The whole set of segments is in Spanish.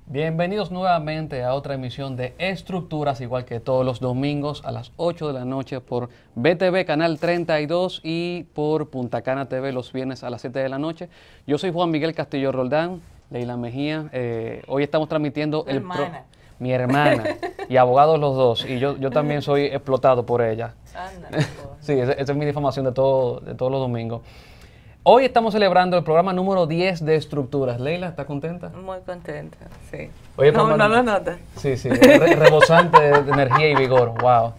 Bienvenidos nuevamente a otra emisión de Estructuras, igual que todos los domingos a las 8 de la noche por BTV Canal 32 y por Punta Cana TV los viernes a las 7 de la noche. Yo soy Juan Miguel Castillo Roldán, Leila Mejía. Hoy estamos transmitiendo mi hermana y abogados los dos, y yo también soy explotado por ella. Anda, sí, esa es mi difamación de todos los domingos. Hoy estamos celebrando el programa número 10 de Estructuras. Leila, ¿está contenta? muy contenta, sí. Oye, no lo notas. Sí, rebosante de energía y vigor, wow.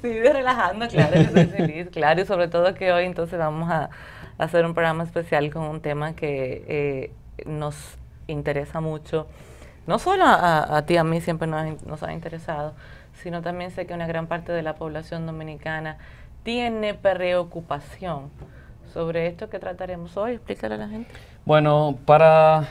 Sí, relajando, claro, que estoy feliz, claro, y sobre todo que hoy entonces vamos a hacer un programa especial con un tema que nos interesa mucho, no solo a ti, a mí siempre nos ha interesado, sino también sé que una gran parte de la población dominicana tiene preocupación sobre esto que trataremos hoy. Explícale a la gente. Bueno, para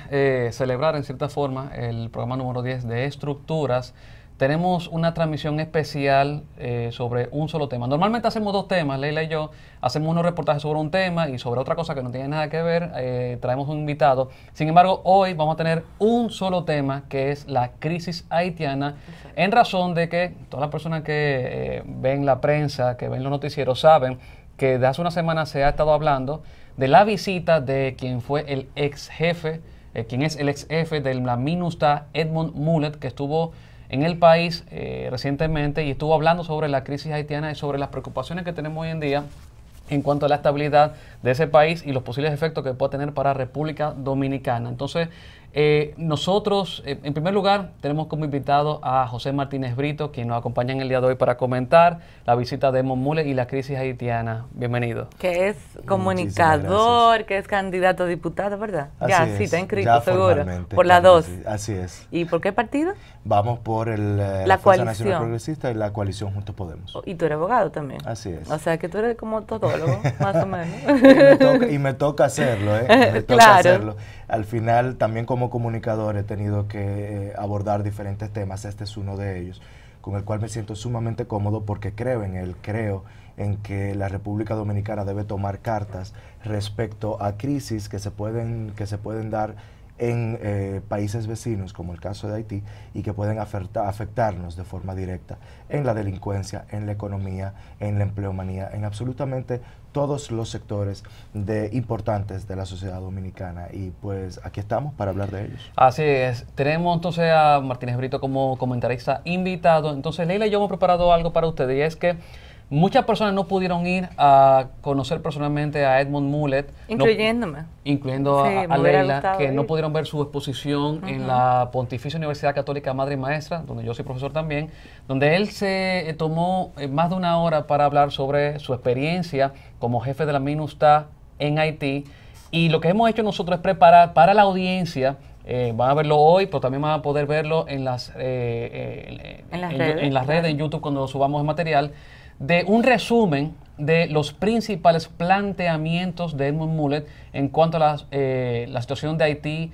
celebrar en cierta forma el programa número 10 de Estructuras, tenemos una transmisión especial sobre un solo tema. Normalmente hacemos dos temas, Leila y yo, hacemos unos reportajes sobre un tema y sobre otra cosa que no tiene nada que ver, traemos un invitado. Sin embargo, hoy vamos a tener un solo tema, que es la crisis haitiana, en razón de que todas las personas que ven la prensa, que ven los noticieros, saben que de hace una semana se ha estado hablando de la visita de quien fue el ex jefe, quien es el ex jefe de la MINUSTAH, Edmond Mulet, que estuvo en el país recientemente y estuvo hablando sobre la crisis haitiana y sobre las preocupaciones que tenemos hoy en día en cuanto a la estabilidad de ese país y los posibles efectos que puede tener para República Dominicana. Entonces, nosotros, en primer lugar, tenemos como invitado a José Martínez Brito, quien nos acompaña en el día de hoy para comentar la visita de Edmond Mulet y la crisis haitiana. Bienvenido. Que es comunicador, que es candidato a diputado, ¿verdad? Así ya, es, sí, está inscrito, ya seguro. Por claro, la 2. sí, así es. ¿Y por qué partido? Vamos por la Fuerza Nacional coalición Progresista y la coalición Juntos Podemos. Y tú eres abogado también. Así es. O sea, que tú eres como todólogo, más o menos. Y me toca hacerlo, ¿eh? Me toca Claro. hacerlo. Al final, también como comunicador he tenido que abordar diferentes temas. Este es uno de ellos, con el cual me siento sumamente cómodo porque creo en él, creo en que la República Dominicana debe tomar cartas respecto a crisis que se pueden dar en países vecinos, como el caso de Haití, y que pueden afectarnos de forma directa en la delincuencia, en la economía, en la empleomanía, en absolutamente todos los sectores importantes de la sociedad dominicana. Y pues aquí estamos para hablar de ellos. Así es. Tenemos entonces a Martínez Brito como comentarista invitado. Entonces, Leila y yo hemos preparado algo para ustedes, y es que muchas personas no pudieron ir a conocer personalmente a Edmond Mulet. Incluyéndome. Incluyendo Sí, a Leila, que ir. no pudieron ver su exposición en la Pontificia Universidad Católica Madre y Maestra, donde yo soy profesor también, donde él se tomó más de una hora para hablar sobre su experiencia como jefe de la MINUSTAH en Haití. Y lo que hemos hecho nosotros es preparar para la audiencia. Van a verlo hoy, pero también van a poder verlo en las redes, en YouTube, cuando subamos el material, de un resumen de los principales planteamientos de Edmond Mulet en cuanto a la situación de Haití,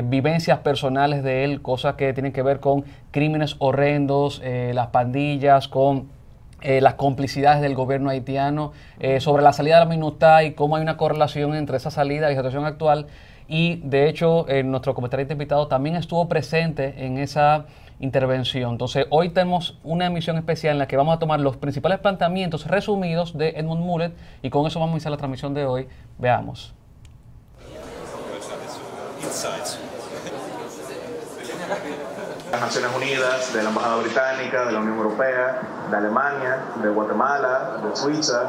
vivencias personales de él, cosas que tienen que ver con crímenes horrendos, las pandillas, con las complicidades del gobierno haitiano, sobre la salida de la MINUSTAH y cómo hay una correlación entre esa salida y la situación actual. Y de hecho, nuestro comentarista invitado también estuvo presente en esa intervención. Entonces, hoy tenemos una emisión especial en la que vamos a tomar los principales planteamientos resumidos de Edmond Mulet, y con eso vamos a iniciar la transmisión de hoy. Veamos. Las Naciones Unidas, de la Embajada Británica, de la Unión Europea, de Alemania, de Guatemala, de Suiza.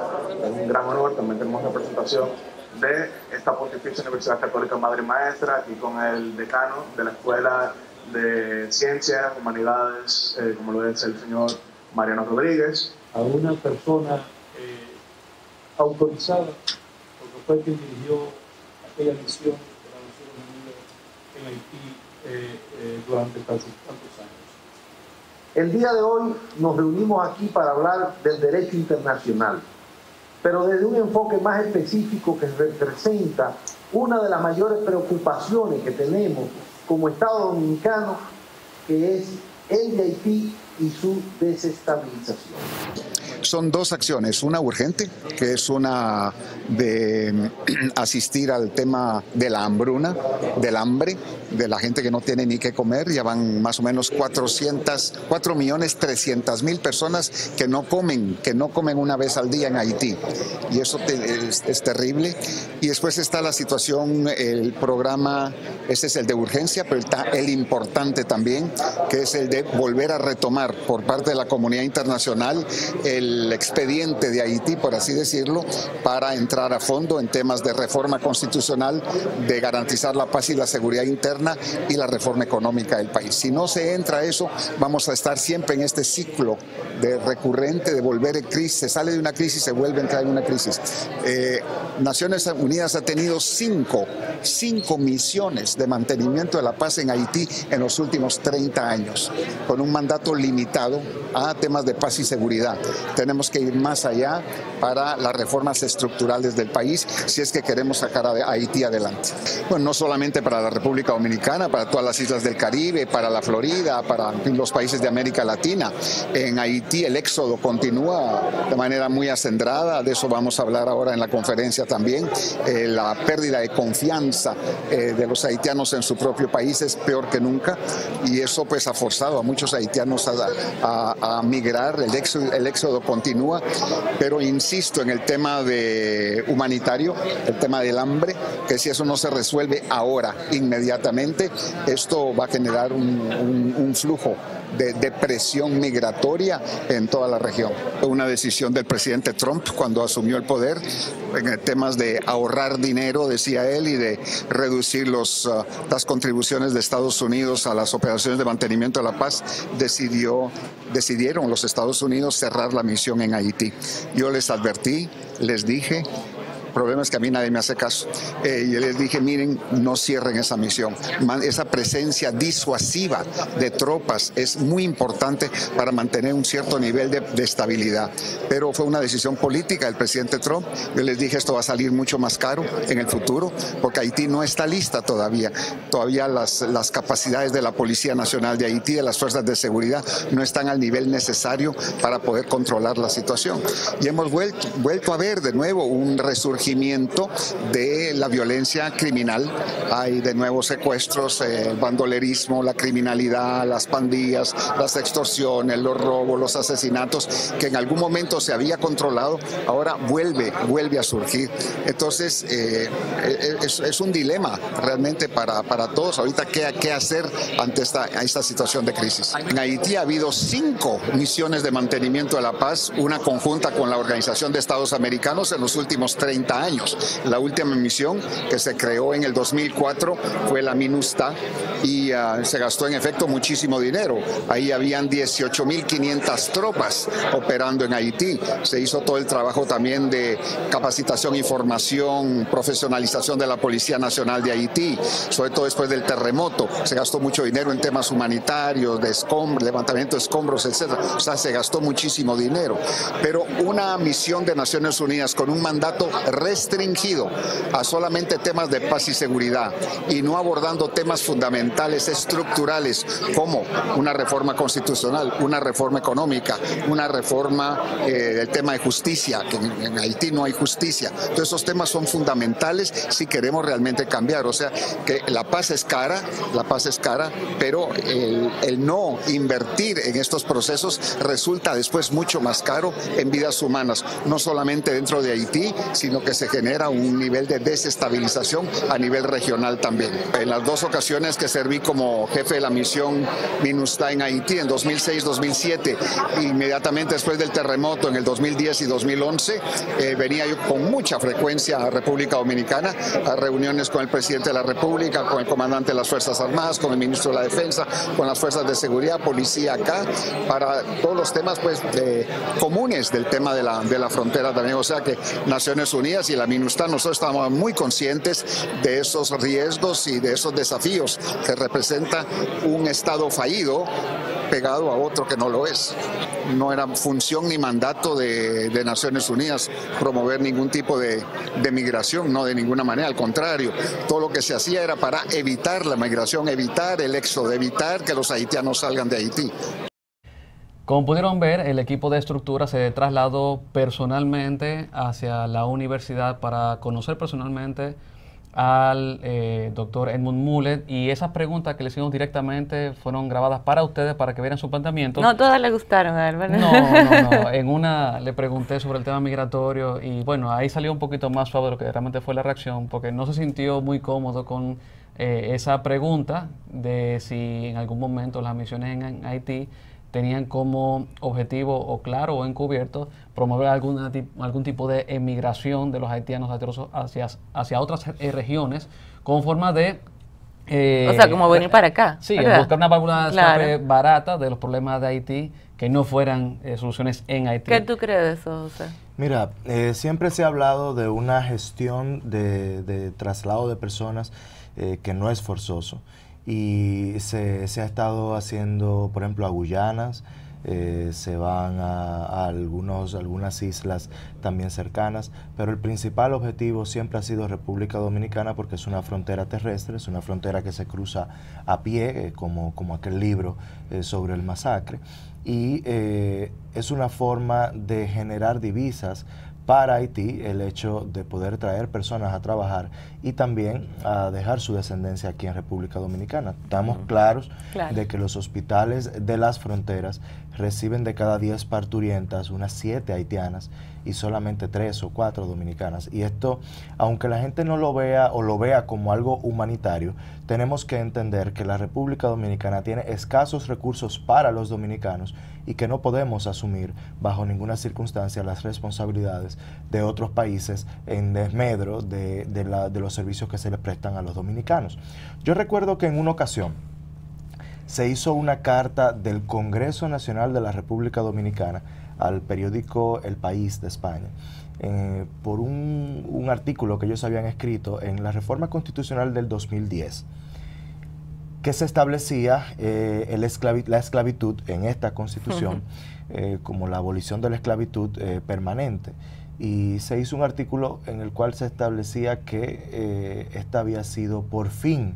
Es un gran honor. También tenemos representación de esta Pontificia Universidad Católica Madre y Maestra, aquí con el decano de la Escuela de Ciencias, Humanidades, como lo es el señor Mariano Rodríguez. A una persona autorizada, porque fue quien dirigió aquella misión de las Naciones Unidas en Haití durante tantos años. El día de hoy nos reunimos aquí para hablar del derecho internacional, pero desde un enfoque más específico que representa una de las mayores preocupaciones que tenemos como Estado Dominicano, que es el de Haití y su desestabilización. Son dos acciones, una urgente, que es una de asistir al tema de la hambruna, del hambre, de la gente que no tiene ni qué comer. Ya van más o menos 4.300.000 personas que no comen una vez al día en Haití. Y eso es terrible. Y después está la situación, el programa, ese es el de urgencia, pero está el importante también, que es el de volver a retomar por parte de la comunidad internacional el expediente de Haití, por así decirlo, para entrar a fondo en temas de reforma constitucional, de garantizar la paz y la seguridad interna y la reforma económica del país. Si no se entra a eso, vamos a estar siempre en este ciclo de recurrente de volver en crisis. Se sale de una crisis, se vuelve a entrar en una crisis. Naciones Unidas ha tenido cinco misiones de mantenimiento de la paz en Haití en los últimos 30 años, con un mandato limitado a temas de paz y seguridad. Tenemos que ir más allá para las reformas estructurales del país si es que queremos sacar a Haití adelante. Bueno, no solamente para la República Dominicana, para todas las islas del Caribe, para la Florida, para los países de América Latina. En Haití el éxodo continúa de manera muy acendrada, de eso vamos a hablar ahora en la conferencia también. La pérdida de confianza de los haitianos en su propio país es peor que nunca, y eso pues ha forzado a muchos haitianos a migrar. El éxodo continúa, pero insisto en el tema humanitario, el tema del hambre, que si eso no se resuelve ahora, inmediatamente, esto va a generar un flujo de presión migratoria en toda la región. Una decisión del presidente Trump cuando asumió el poder en temas de ahorrar dinero, decía él, y de reducir las contribuciones de Estados Unidos a las operaciones de mantenimiento de la paz. Decidieron los Estados Unidos cerrar la misión en Haití. Yo les advertí, les dije. El problema es que a mí nadie me hace caso. Yo les dije, miren, no cierren esa misión. Esa presencia disuasiva de tropas es muy importante para mantener un cierto nivel de estabilidad. Pero fue una decisión política del presidente Trump. Yo les dije, esto va a salir mucho más caro en el futuro, porque Haití no está lista todavía. Todavía las capacidades de la Policía Nacional de Haití, de las fuerzas de seguridad, no están al nivel necesario para poder controlar la situación. Y hemos vuelto a ver de nuevo un resurgimiento de la violencia criminal. Hay de nuevo secuestros, el bandolerismo, la criminalidad, las pandillas, las extorsiones, los robos, los asesinatos, que en algún momento se había controlado, ahora vuelve a surgir. Entonces, es un dilema realmente para todos ahorita qué hacer ante esta situación de crisis. En Haití ha habido 5 misiones de mantenimiento de la paz, una conjunta con la Organización de Estados Americanos en los últimos 30 años. La última misión, que se creó en el 2004, fue la MINUSTAH, y se gastó en efecto muchísimo dinero. Ahí habían 18.500 tropas operando en Haití. Se hizo todo el trabajo también de capacitación y formación, profesionalización de la Policía Nacional de Haití, sobre todo después del terremoto. Se gastó mucho dinero en temas humanitarios, de escombros, levantamiento de escombros, etc. O sea, se gastó muchísimo dinero. Pero una misión de Naciones Unidas con un mandato restringido a solamente temas de paz y seguridad, y no abordando temas fundamentales, estructurales, como una reforma constitucional, una reforma económica, una reforma del tema de justicia, que en Haití no hay justicia. Entonces esos temas son fundamentales si queremos realmente cambiar. O sea, que la paz es cara, pero el no invertir en estos procesos resulta después mucho más caro en vidas humanas, no solamente dentro de Haití, sino que se genera un nivel de desestabilización a nivel regional también. En las 2 ocasiones que serví como jefe de la misión MINUSTAH en Haití, en 2006-2007, inmediatamente después del terremoto en el 2010 y 2011, venía yo con mucha frecuencia a República Dominicana, a reuniones con el presidente de la República, con el comandante de las Fuerzas Armadas, con el ministro de la Defensa, con las fuerzas de seguridad, policía acá, para todos los temas pues comunes del tema de la frontera también. O sea que Naciones Unidas y la MINUSTAH, nosotros estamos muy conscientes de esos riesgos y de esos desafíos que representa un Estado fallido pegado a otro que no lo es. No era función ni mandato de Naciones Unidas promover ningún tipo de migración, no de ninguna manera, al contrario, todo lo que se hacía era para evitar la migración, evitar el éxodo, evitar que los haitianos salgan de Haití. Como pudieron ver, el equipo de estructura se trasladó personalmente hacia la universidad para conocer personalmente al doctor Edmund Muller, y esas preguntas que le hicimos directamente fueron grabadas para ustedes para que vieran su planteamiento. No todas le gustaron a él, ¿verdad? No. En una le pregunté sobre el tema migratorio y bueno, ahí salió un poquito más suave de lo que realmente fue la reacción, porque no se sintió muy cómodo con esa pregunta de si en algún momento las misiones en Haití tenían como objetivo o claro o encubierto promover algún tipo de emigración de los haitianos hacia otras regiones como forma de... o sea, como venir para acá. Sí, ¿verdad? buscar una válvula de escape Claro. barata de los problemas de Haití que no fueran soluciones en Haití. ¿Qué tú crees de eso, José? Mira, siempre se ha hablado de una gestión de traslado de personas que no es forzoso. Y se ha estado haciendo, por ejemplo, a Guyanas, se van a algunas islas también cercanas, pero el principal objetivo siempre ha sido República Dominicana porque es una frontera terrestre, es una frontera que se cruza a pie, como aquel libro sobre el masacre, y es una forma de generar divisas para Haití, el hecho de poder traer personas a trabajar y también a dejar su descendencia aquí en República Dominicana. Estamos claros de que los hospitales de las fronteras reciben de cada 10 parturientas unas 7 haitianas y solamente 3 o 4 dominicanas. Y esto, aunque la gente no lo vea o lo vea como algo humanitario, tenemos que entender que la República Dominicana tiene escasos recursos para los dominicanos y que no podemos asumir bajo ninguna circunstancia las responsabilidades de otros países en desmedro de los servicios que se les prestan a los dominicanos. Yo recuerdo que en una ocasión se hizo una carta del Congreso Nacional de la República Dominicana al periódico El País de España, por un artículo que ellos habían escrito en la reforma constitucional del 2010, que se establecía la esclavitud en esta constitución como la abolición de la esclavitud permanente. Y se hizo un artículo en el cual se establecía que esta había sido por fin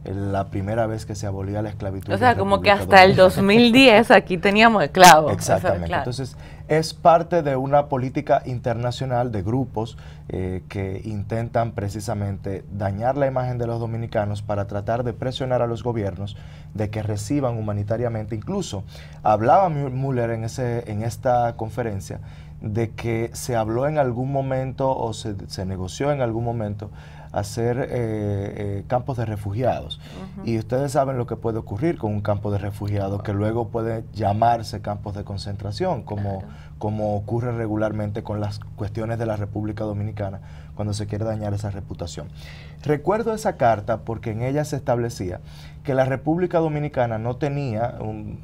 la primera vez que se abolía la esclavitud. O sea, como que hasta el 2010 aquí teníamos esclavos. Exactamente. O sea, claro. Entonces, es parte de una política internacional de grupos que intentan precisamente dañar la imagen de los dominicanos para tratar de presionar a los gobiernos de que reciban humanitariamente. Incluso hablaba Muller en esta conferencia de que se habló en algún momento o se negoció en algún momento hacer campos de refugiados. Y ustedes saben lo que puede ocurrir con un campo de refugiados, que luego puede llamarse campos de concentración, como ocurre regularmente con las cuestiones de la República Dominicana cuando se quiere dañar esa reputación. Recuerdo esa carta porque en ella se establecía que la República Dominicana no tenía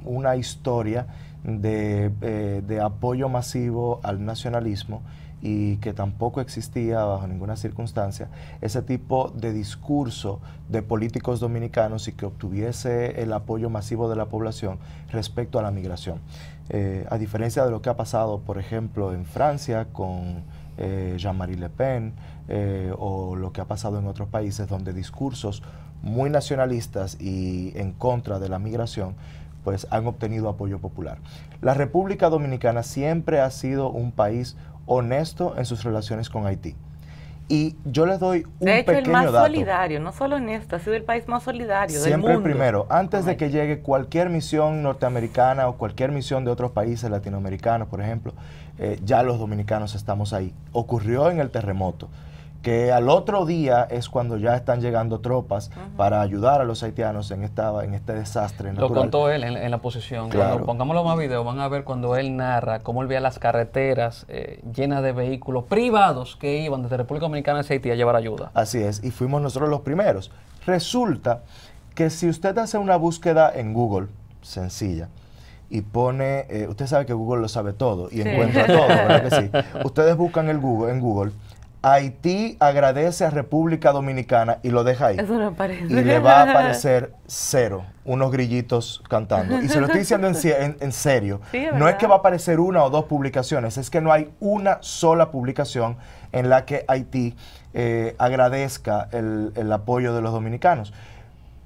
una historia de apoyo masivo al nacionalismo y que tampoco existía bajo ninguna circunstancia ese tipo de discurso de políticos dominicanos y que obtuviese el apoyo masivo de la población respecto a la migración. A diferencia de lo que ha pasado, por ejemplo, en Francia con Jean-Marie Le Pen o lo que ha pasado en otros países donde discursos muy nacionalistas y en contra de la migración pues han obtenido apoyo popular. La República Dominicana siempre ha sido un país honesto en sus relaciones con Haití. Y yo les doy un pequeño dato. De hecho, el más solidario, no solo honesto, ha sido el país más solidario del mundo. Siempre primero, antes de que llegue cualquier misión norteamericana o cualquier misión de otros países latinoamericanos, por ejemplo, ya los dominicanos estamos ahí. Ocurrió en el terremoto, que al otro día es cuando ya están llegando tropas para ayudar a los haitianos en este desastre natural. Lo contó él en la posición. Claro. Cuando pongámoslo más video, van a ver cuando él narra cómo él veía las carreteras llenas de vehículos privados que iban desde República Dominicana hacia Haití a llevar ayuda. Así es, y fuimos nosotros los primeros. Resulta que si usted hace una búsqueda en Google, sencilla, y pone, usted sabe que Google lo sabe todo y encuentra todo, ¿verdad que sí? Ustedes buscan en Google, Haití agradece a República Dominicana y lo deja ahí. Eso no aparece. Y le va a aparecer 0, unos grillitos cantando. Y se lo estoy diciendo en serio. Sí, no es que va a aparecer 1 o 2 publicaciones, es que no hay una sola publicación en la que Haití agradezca el apoyo de los dominicanos.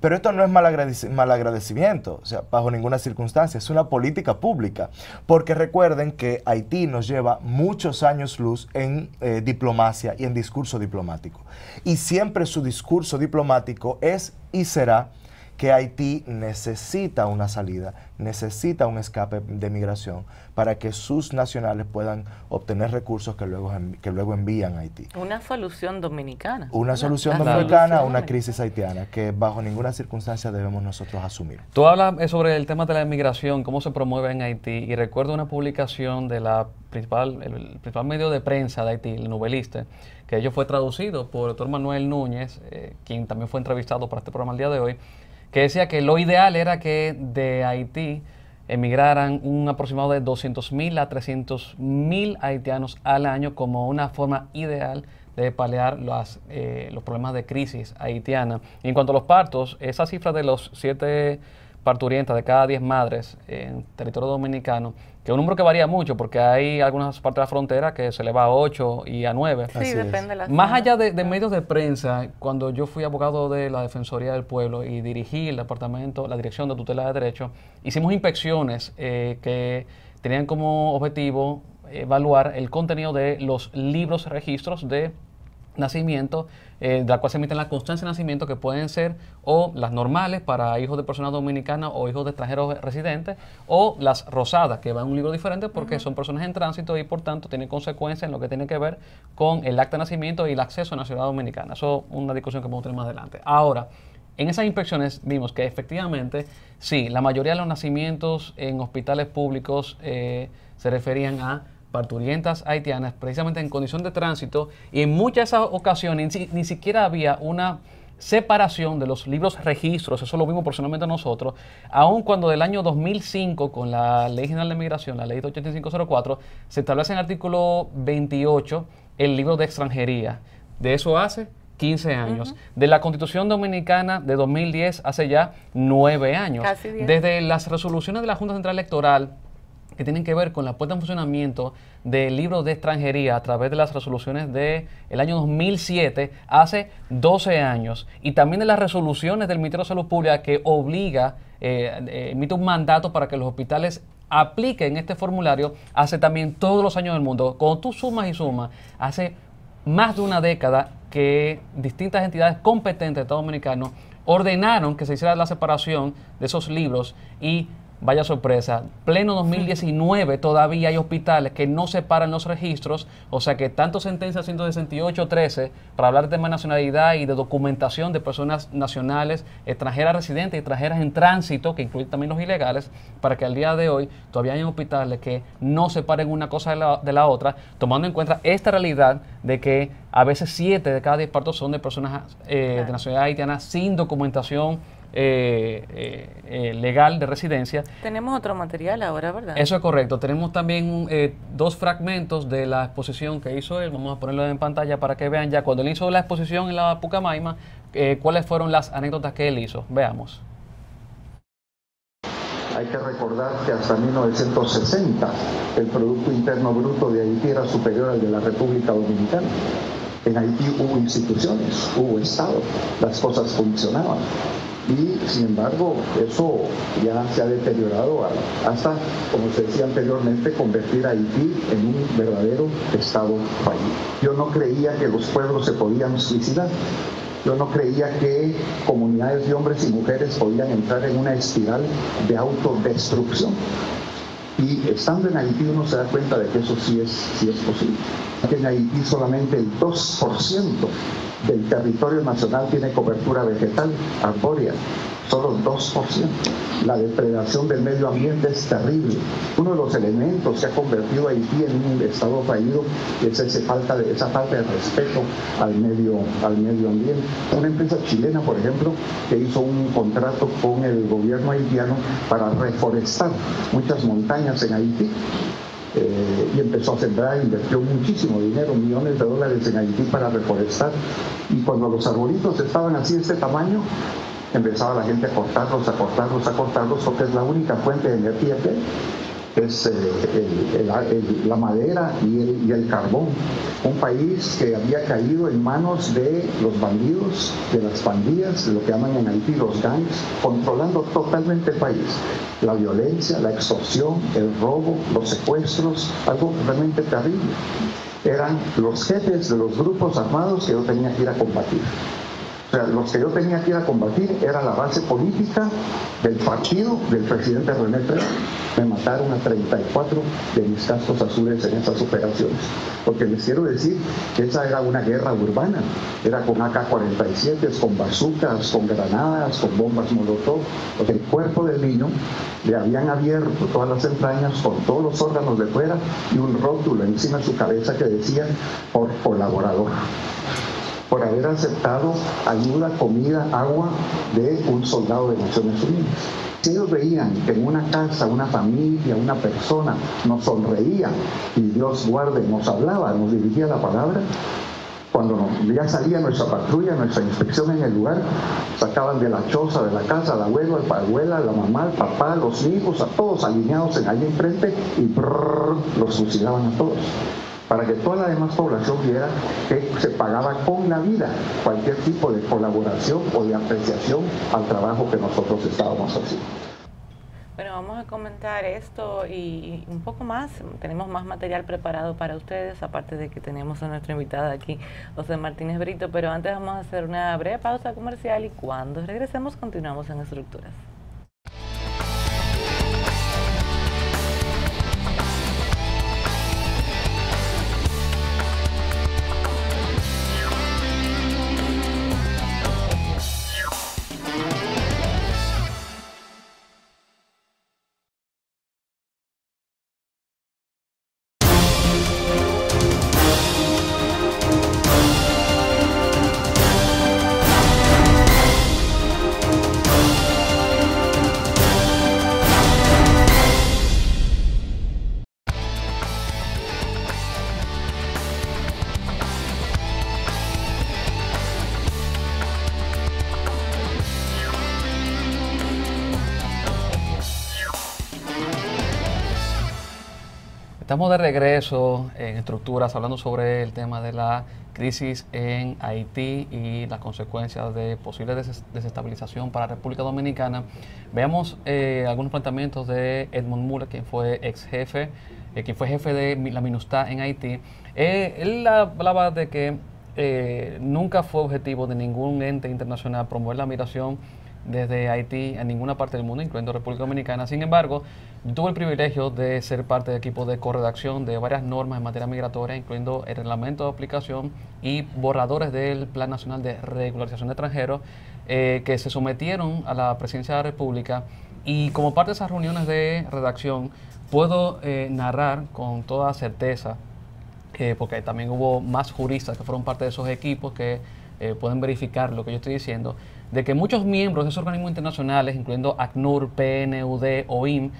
Pero esto no es malagradecimiento, o sea, bajo ninguna circunstancia, es una política pública, porque recuerden que Haití nos lleva muchos años luz en diplomacia y en discurso diplomático. Y siempre su discurso diplomático es y será que Haití necesita una salida, necesita un escape de migración para que sus nacionales puedan obtener recursos que luego envían a Haití. Una solución dominicana. Una solución dominicana a una crisis haitiana que bajo ninguna circunstancia debemos nosotros asumir. Tú hablas sobre el tema de la inmigración, cómo se promueve en Haití, y recuerdo una publicación de el principal medio de prensa de Haití, el Novelista, que ello fue traducido por el doctor Manuel Núñez, quien también fue entrevistado para este programa el día de hoy, que decía que lo ideal era que de Haití emigraran un aproximado de 200.000 a 300.000 haitianos al año como una forma ideal de paliar los problemas de crisis haitiana. Y en cuanto a los partos, esa cifra de los 7 parturientas de cada 10 madres en territorio dominicano, que es un número que varía mucho porque hay algunas partes de la frontera que se eleva a 8 y a 9. Sí, depende de la Más zona. allá de medios de prensa, cuando yo fui abogado de la Defensoría del Pueblo y dirigí el departamento, la Dirección de Tutela de Derechos, hicimos inspecciones que tenían como objetivo evaluar el contenido de los libros registros de nacimiento, de la cual se emiten las constancias de nacimiento, que pueden ser o las normales para hijos de personas dominicanas o hijos de extranjeros residentes, o las rosadas, que van en un libro diferente porque son personas en tránsito y por tanto tienen consecuencias en lo que tiene que ver con el acta de nacimiento y el acceso a la nacionalidad dominicana. Eso es una discusión que vamos a tener más adelante. Ahora, en esas inspecciones vimos que efectivamente, sí, la mayoría de los nacimientos en hospitales públicos se referían a parturientas haitianas, precisamente en condición de tránsito, y en muchas de esas ocasiones ni siquiera había una separación de los libros registros. Eso lo vimos personalmente nosotros, aun cuando del año 2005, con la Ley General de Migración, la Ley 8504, se establece en el artículo 28 el libro de extranjería. De eso hace 15 años. De la Constitución Dominicana de 2010 hace ya 9 años. Casi 10. Desde las resoluciones de la Junta Central Electoral que tienen que ver con la puesta en funcionamiento del libro de extranjería a través de las resoluciones del año 2007, hace 12 años, y también de las resoluciones del Ministerio de Salud Pública que obliga, emite un mandato para que los hospitales apliquen este formulario, hace también todos los años del mundo. Cuando tú sumas y sumas, hace más de una década que distintas entidades competentes de Estado Dominicano ordenaron que se hiciera la separación de esos libros y vaya sorpresa, pleno 2019 todavía hay hospitales que no separan los registros, o sea que tanto sentencia 168-13 para hablar de tema de nacionalidad y de documentación de personas nacionales, extranjeras residentes y extranjeras en tránsito, que incluye también los ilegales, para que al día de hoy todavía hay hospitales que no separen una cosa de la otra, tomando en cuenta esta realidad de que a veces 7 de cada 10 partos son de personas de nacionalidad haitiana sin documentación legal de residencia. Tenemos otro material ahora, ¿verdad? Eso es correcto. Tenemos también 2 fragmentos de la exposición que hizo él. Vamos a ponerlo en pantalla para que vean ya cuando él hizo la exposición en la Pucamaima, cuáles fueron las anécdotas que él hizo. Veamos. Hay que recordar que hasta 1960 el Producto Interno Bruto de Haití era superior al de la República Dominicana. En Haití hubo instituciones, hubo Estado, las cosas funcionaban. Y sin embargo, eso ya se ha deteriorado hasta, como se decía anteriormente, convertir a Haití en un verdadero Estado fallido. Yo no creía que los pueblos se podían suicidar. Yo no creía que comunidades de hombres y mujeres podían entrar en una espiral de autodestrucción. Y estando en Haití uno se da cuenta de que eso sí es posible. En Haití solamente el 2% del territorio nacional tiene cobertura vegetal, arbórea, solo el 2%. La depredación del medio ambiente es terrible. Uno de los elementos que ha convertido a Haití en un estado fallido es esa falta de respeto al medio ambiente. Una empresa chilena, por ejemplo, que hizo un contrato con el gobierno haitiano para reforestar muchas montañas en Haití. Y empezó a sembrar, invirtió muchísimo dinero, millones de dólares en Haití para reforestar. Y cuando los arbolitos estaban así de este tamaño, empezaba la gente a cortarlos, porque es la única fuente de energía que hay. es la madera y el carbón. Un país que había caído en manos de los bandidos, de las pandillas, lo que llaman en Haití los gangs, controlando totalmente el país. La violencia, la extorsión, el robo, los secuestros, algo realmente terrible. Eran los jefes de los grupos armados que yo tenía que ir a combatir. O sea, los que yo tenía que ir a combatir era la base política del partido del presidente René Pérez. Me mataron a 34 de mis cascos azules en esas operaciones. Porque les quiero decir que esa era una guerra urbana. Era con AK-47, con bazucas, con granadas, con bombas molotov. Porque el cuerpo del niño le habían abierto todas las entrañas con todos los órganos de fuera y un rótulo encima de su cabeza que decía por colaborador, por haber aceptado ayuda, comida, agua de un soldado de Naciones Unidas. Si ellos veían que en una casa, una familia, una persona nos sonreía y Dios guarde, nos hablaba, nos dirigía la palabra, cuando ya salía nuestra patrulla, nuestra inspección en el lugar, sacaban de la choza, de la casa, al abuelo, a la abuela, a la mamá, al papá, a los hijos, a todos alineados ahí enfrente y los fusilaban a todos, para que toda la demás población viera que se pagaba con la vida cualquier tipo de colaboración o de apreciación al trabajo que nosotros estábamos haciendo. Bueno, vamos a comentar esto y un poco más. Tenemos más material preparado para ustedes, aparte de que tenemos a nuestra invitada aquí, José Martínez Brito, pero antes vamos a hacer una breve pausa comercial y cuando regresemos continuamos en Estructuras. Estamos de regreso en Estructuras hablando sobre el tema de la crisis en Haití y las consecuencias de posible desestabilización para la República Dominicana. Veamos algunos planteamientos de Edmund Muller, quien fue ex jefe, quien fue jefe de la MINUSTAH en Haití. Él hablaba de que nunca fue objetivo de ningún ente internacional promover la migración desde Haití a ninguna parte del mundo, incluyendo República Dominicana. Sin embargo, yo tuve el privilegio de ser parte del equipo de corredacción de varias normas en materia migratoria, incluyendo el reglamento de aplicación y borradores del Plan Nacional de Regularización de Extranjeros, que se sometieron a la Presidencia de la República. Y como parte de esas reuniones de redacción, puedo narrar con toda certeza, porque también hubo más juristas que fueron parte de esos equipos que pueden verificar lo que yo estoy diciendo, de que muchos miembros de esos organismos internacionales, incluyendo ACNUR, PNUD, OIM,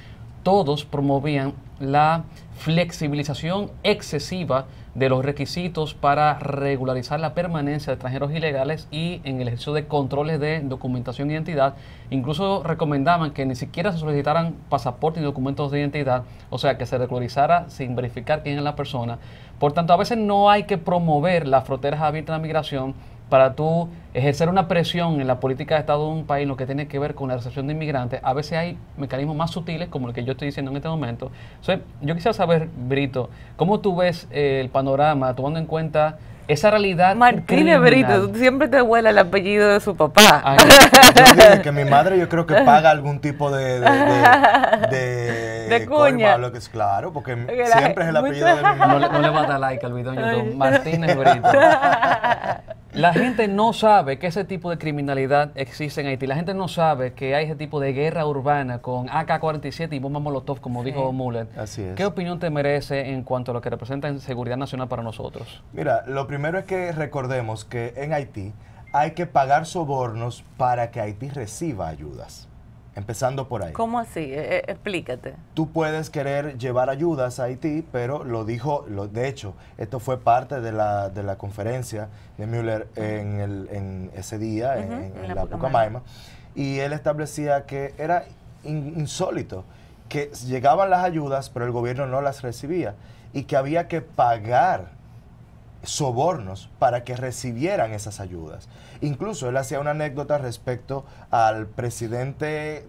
todos promovían la flexibilización excesiva de los requisitos para regularizar la permanencia de extranjeros ilegales y en el ejercicio de controles de documentación e identidad. Incluso recomendaban que ni siquiera se solicitaran pasaportes ni documentos de identidad, o sea, que se regularizara sin verificar quién es la persona. Por tanto, a veces no hay que promover las fronteras abiertas de la migración para tú ejercer una presión en la política de Estado de un país, lo que tiene que ver con la recepción de inmigrantes. A veces hay mecanismos más sutiles, como el que yo estoy diciendo en este momento. Entonces, yo quisiera saber, Brito, ¿cómo tú ves el panorama, tomando en cuenta esa realidad Martínez Brito, siempre te vuela el apellido de su papá. Ay, yo dije que mi madre yo creo que paga algún tipo de cuña. Lo que es claro, porque siempre es el apellido de mi mamá. No le va a dar like al video en YouTube. Martínez Brito. La gente no sabe que ese tipo de criminalidad existe en Haití. La gente no sabe que hay ese tipo de guerra urbana con AK-47 y bombas Molotov, como dijo Muller. Así es. ¿Qué opinión te merece en cuanto a lo que representa en seguridad nacional para nosotros? Mira, lo primero es que recordemos que en Haití hay que pagar sobornos para que Haití reciba ayudas. Empezando por ahí. ¿Cómo así? Explícate. Tú puedes querer llevar ayudas a Haití, pero de hecho, esto fue parte de la conferencia de Muller en ese día, en la Pucamaima, y él establecía que era insólito que llegaban las ayudas, pero el gobierno no las recibía, y que había que pagar sobornos para que recibieran esas ayudas. Incluso él hacía una anécdota respecto al presidente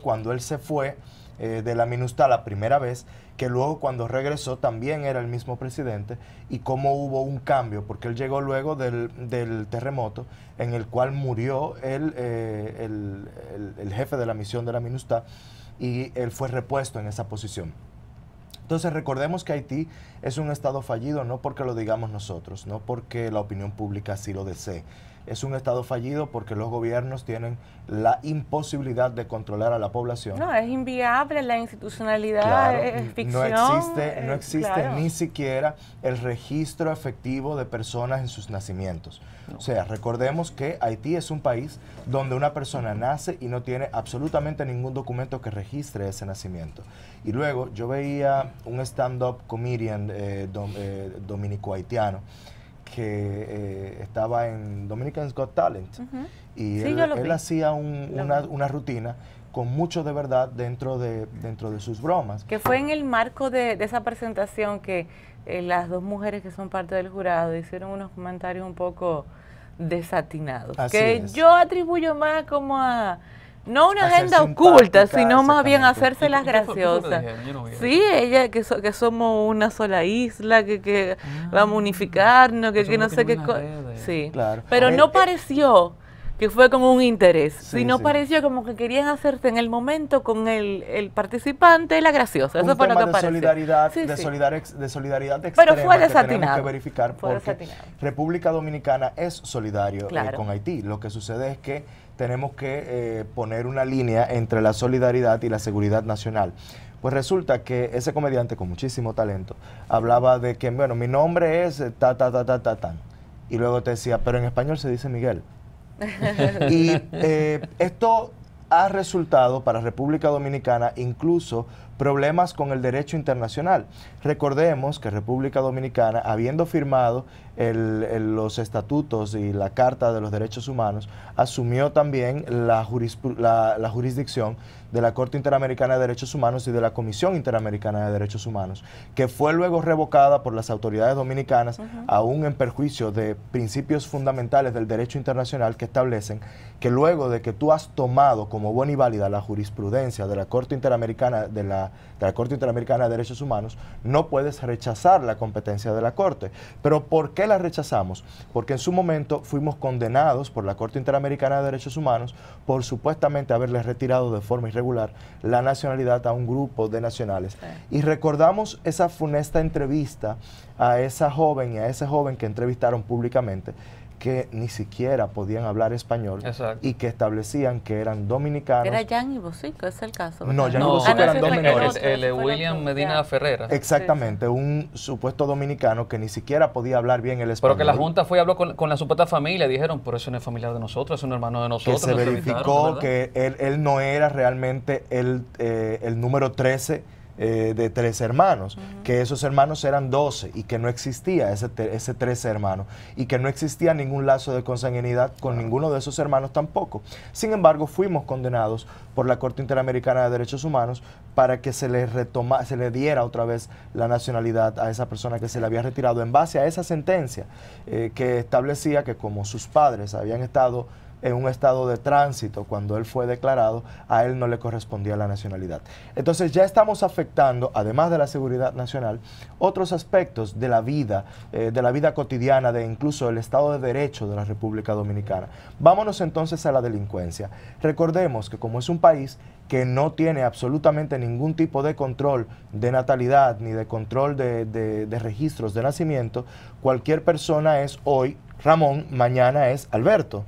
cuando él se fue de la MINUSTAH la primera vez, que luego cuando regresó también era el mismo presidente, y cómo hubo un cambio, porque él llegó luego del terremoto en el cual murió el jefe de la misión de la MINUSTAH, y él fue repuesto en esa posición. Entonces recordemos que Haití es un estado fallido no porque lo digamos nosotros, no porque la opinión pública así lo desee. Es un estado fallido porque los gobiernos tienen la imposibilidad de controlar a la población. No, es inviable, la institucionalidad Claro, es ficción. No existe claro. ni siquiera el registro efectivo de personas en sus nacimientos. O sea, recordemos que Haití es un país donde una persona nace y no tiene absolutamente ningún documento que registre ese nacimiento. Y luego yo veía un stand-up comedian dominico-haitiano que estaba en Dominican's Got Talent, y Sí, él hacía una rutina con mucho de verdad dentro de sus bromas. Que fue en el marco de esa presentación que las dos mujeres que son parte del jurado hicieron unos comentarios un poco desatinados. Así que es. yo atribuyo más como a... No una A ser agenda oculta, simpática, sino más bien exactamente. hacerse las graciosas. Sí, ella, que somos una sola isla, que vamos a unificarnos, que no sé qué cosa. Sí, Claro. pero no pareció que fue como un interés, Sí, sino sí. pareció como que querían hacerse en el momento con el participante la graciosa. Eso Un fue lo tema que de pareció. solidaridad, Sí, de sí. solidaridad extrema Pero fue que tenemos desatinado. que verificar, Fue porque desatinado. República Dominicana es solidario Claro. con Haití. Lo que sucede es que tenemos que poner una línea entre la solidaridad y la seguridad nacional. Pues resulta que ese comediante con muchísimo talento hablaba de que, bueno, mi nombre es tan. Y luego te decía, pero en español se dice Miguel. Y esto ha resultado para República Dominicana incluso problemas con el derecho internacional. Recordemos que República Dominicana, habiendo firmado los estatutos y la Carta de los Derechos Humanos, asumió también la jurisdicción de la Corte Interamericana de Derechos Humanos y de la Comisión Interamericana de Derechos Humanos, que fue luego revocada por las autoridades dominicanas, aún en perjuicio de principios fundamentales del derecho internacional que establecen que luego de que tú has tomado como buena y válida la jurisprudencia de la Corte Interamericana de la Corte Interamericana de Derechos Humanos, no puedes rechazar la competencia de la Corte. Pero ¿por qué la rechazamos? Porque en su momento fuimos condenados por la Corte Interamericana de Derechos Humanos por supuestamente haberle retirado de forma irregular la nacionalidad a un grupo de nacionales. Sí. Y recordamos esa funesta entrevista a esa joven y a ese joven que entrevistaron públicamente, que ni siquiera podían hablar español. Exacto. Y que establecían que eran dominicanos. Era Jan y Bosico, es el caso, ¿verdad? No, Jan y Bosico eran dos menores. El William Medina Ferrera. Exactamente, un supuesto dominicano que ni siquiera podía hablar bien el español. Pero que la Junta fue y habló con la supuesta familia, dijeron, pero eso no es familiar de nosotros, es un hermano de nosotros. Que se verificó que él no era realmente el número 13 de 13 hermanos, que esos hermanos eran 12 y que no existía ese 13 hermanos y que no existía ningún lazo de consanguinidad con ninguno de esos hermanos tampoco. Sin embargo, fuimos condenados por la Corte Interamericana de Derechos Humanos para que se le diera otra vez la nacionalidad a esa persona que se le había retirado en base a esa sentencia que establecía que como sus padres habían estado en un estado de tránsito cuando él fue declarado, a él no le correspondía la nacionalidad. Entonces ya estamos afectando, además de la seguridad nacional, otros aspectos de la vida cotidiana, de incluso el Estado de Derecho de la República Dominicana. Vámonos entonces a la delincuencia. Recordemos que como es un país que no tiene absolutamente ningún tipo de control de natalidad ni de control de registros de nacimiento, cualquier persona es hoy Ramón, mañana es Alberto.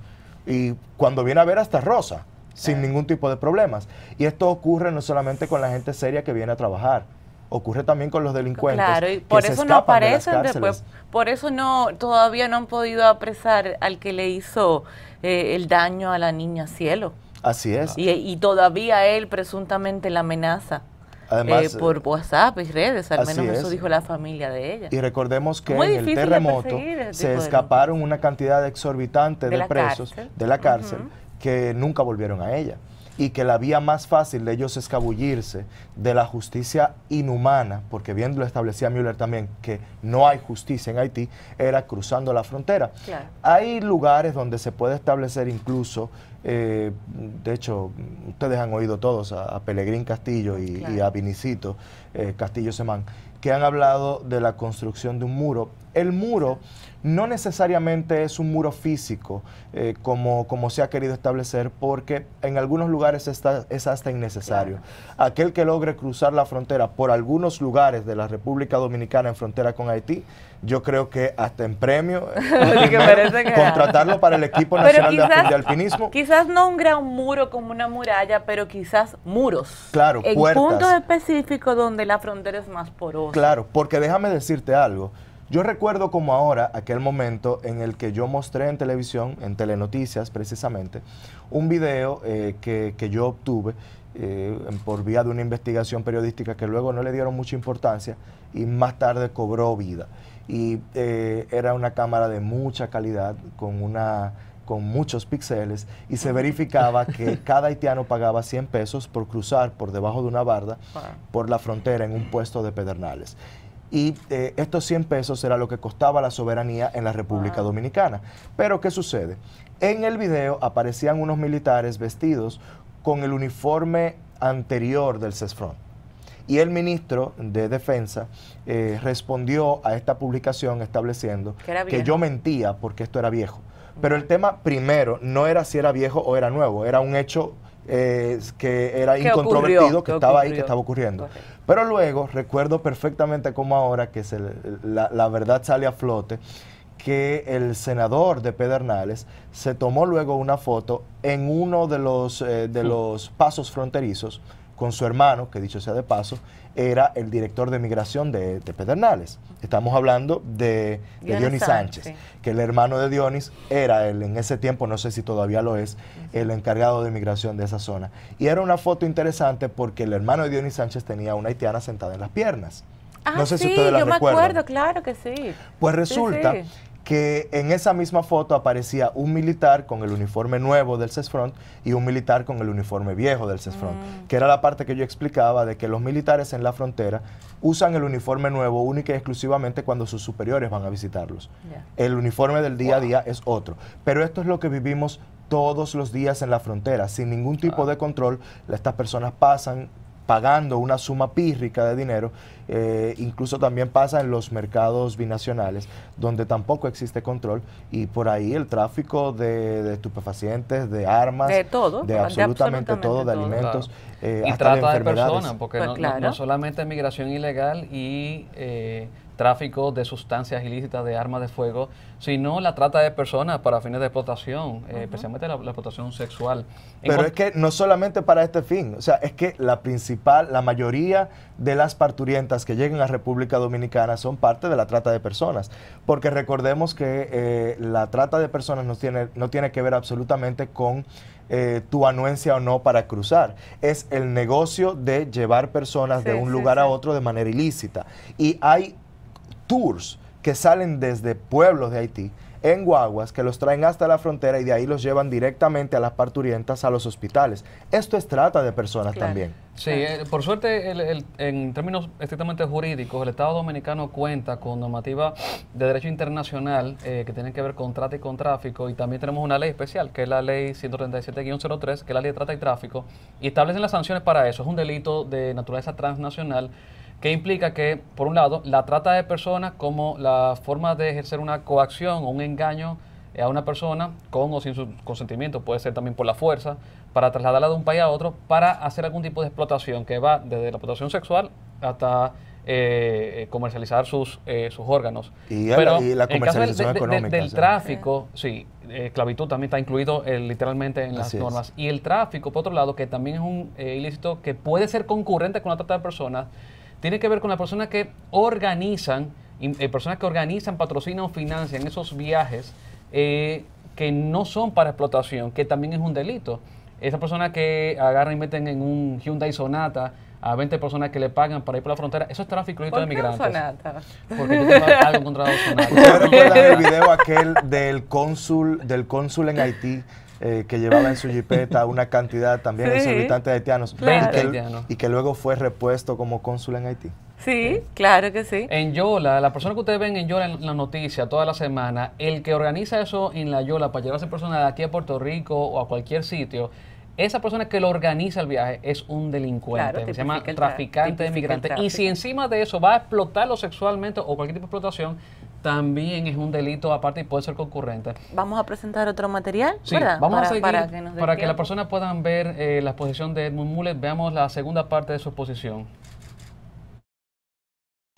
Y cuando viene a ver hasta Rosa, sin ningún tipo de problemas. Y esto ocurre no solamente con la gente seria que viene a trabajar, ocurre también con los delincuentes. Claro, y por eso no aparecen después, por eso todavía no han podido apresar al que le hizo el daño a la niña Cielo. Así es. Y todavía él presuntamente la amenaza. Además, por WhatsApp y redes, al menos eso dijo la familia de ella. Y recordemos que en el terremoto se escaparon una cantidad exorbitante de presos de la cárcel que nunca volvieron a ella. y que la vía más fácil de ellos escabullirse de la justicia inhumana, porque bien lo establecía Müller también, que no hay justicia en Haití, era cruzando la frontera. Claro. Hay lugares donde se puede establecer incluso, de hecho, ustedes han oído todos a Pelegrín Castillo y a Vinicito Castillo Semán, que han hablado de la construcción de un muro. El muro no necesariamente es un muro físico, como se ha querido establecer, porque en algunos lugares es hasta innecesario. Claro. Aquel que logre cruzar la frontera por algunos lugares de la República Dominicana en frontera con Haití, yo creo que hasta en premio, contratarlo para el equipo nacional de alpinismo. Quizás no un gran muro como una muralla, pero quizás muros. Claro, en puertas. puntos específicos donde la frontera es más porosa. Claro, porque déjame decirte algo. Yo recuerdo como ahora aquel momento en el que yo mostré en televisión, en Telenoticias precisamente, un video que yo obtuve por vía de una investigación periodística que luego no le dieron mucha importancia y más tarde cobró vida. Y era una cámara de mucha calidad con muchos píxeles y se verificaba que cada haitiano pagaba 100 pesos por cruzar por debajo de una barda por la frontera en un puesto de Pedernales. Y estos 100 pesos era lo que costaba la soberanía en la República Dominicana. Pero ¿qué sucede? En el video aparecían unos militares vestidos con el uniforme anterior del CESFRON. Y el ministro de Defensa respondió a esta publicación estableciendo que yo mentía porque esto era viejo. Pero el tema primero no era si era viejo o era nuevo, era un hecho que era incontrovertido, que estaba ahí, que estaba ocurriendo. Correcto. Pero luego recuerdo perfectamente como ahora que la verdad sale a flote, que el senador de Pedernales se tomó luego una foto en uno de los pasos fronterizos con su hermano, que dicho sea de paso, era el director de migración de Pedernales. Estamos hablando de Dionis Sánchez, que el hermano de Dionis era en ese tiempo, no sé si todavía lo es, el encargado de migración de esa zona. Y era una foto interesante porque el hermano de Dionis Sánchez tenía una haitiana sentada en las piernas. No sé si ustedes la recuerdan. Yo me acuerdo, claro que sí. Pues resulta que en esa misma foto aparecía un militar con el uniforme nuevo del CESFRON y un militar con el uniforme viejo del CESFRON, que era la parte que yo explicaba de que los militares en la frontera usan el uniforme nuevo única y exclusivamente cuando sus superiores van a visitarlos. El uniforme del día a día es otro. Pero esto es lo que vivimos todos los días en la frontera, sin ningún tipo de control. Estas personas pasan pagando una suma pírrica de dinero, incluso también pasa en los mercados binacionales, donde tampoco existe control, y por ahí el tráfico de estupefacientes, de armas, de todo, de absolutamente todo, de alimentos, y hasta trata de de personas, porque pues no solamente migración ilegal y tráfico de sustancias ilícitas, de armas de fuego, sino la trata de personas para fines de explotación, especialmente la explotación sexual. Pero es que no solamente para este fin, o sea, es que la mayoría de las parturientas que llegan a República Dominicana son parte de la trata de personas, porque recordemos que la trata de personas no tiene que ver absolutamente con tu anuencia o no para cruzar. Es el negocio de llevar personas de un lugar a otro de manera ilícita. Y hay tours que salen desde pueblos de Haití en guaguas que los traen hasta la frontera y de ahí los llevan directamente a las parturientas a los hospitales. Esto es trata de personas también. Sí, por suerte, en términos estrictamente jurídicos, el Estado Dominicano cuenta con normativa de derecho internacional que tienen que ver con trata y con tráfico, y también tenemos una ley especial, que es la ley 137-03, que es la ley de trata y tráfico, y establecen las sanciones para eso. Es un delito de naturaleza transnacional que implica que, por un lado, la trata de personas como la forma de ejercer una coacción o un engaño a una persona con o sin su consentimiento, puede ser también por la fuerza, para trasladarla de un país a otro para hacer algún tipo de explotación que va desde la explotación sexual hasta comercializar sus órganos. Y la comercialización económica. Del tráfico, sí, esclavitud también está incluido literalmente en las normas. Y el tráfico, por otro lado, que también es un ilícito que puede ser concurrente con la trata de personas, tiene que ver con las personas que organizan, patrocinan o financian esos viajes que no son para explotación, que también es un delito. Esas personas que agarran y meten en un Hyundai Sonata a 20 personas que le pagan para ir por la frontera, eso es tráfico ilícito de migrantes. Sonata? Porque yo tengo algo contra los Sonatas. ¿Ustedes recuerdan el video aquel del cónsul en Haití? que llevaba en su jipeta una cantidad también de exorbitantes de haitianos, Claro. y que luego fue repuesto como cónsul en Haití. Sí, claro que sí. En Yola, la persona que ustedes ven en Yola en la noticia toda la semana, el que organiza eso en la Yola para llevarse personas de aquí a Puerto Rico o a cualquier sitio, esa persona que lo organiza el viaje es un delincuente, Claro, se llama tipifica el traficante de tipifica el migrantes. Y tráfico. si encima de eso va a explotarlo sexualmente o cualquier tipo de explotación, también es un delito aparte y puede ser concurrente. Vamos a presentar otro material, Sí, ¿verdad? vamos a seguir para que nos dé para que las tiempo. personas puedan ver la exposición de Edmund Mulet. Veamos la segunda parte de su exposición.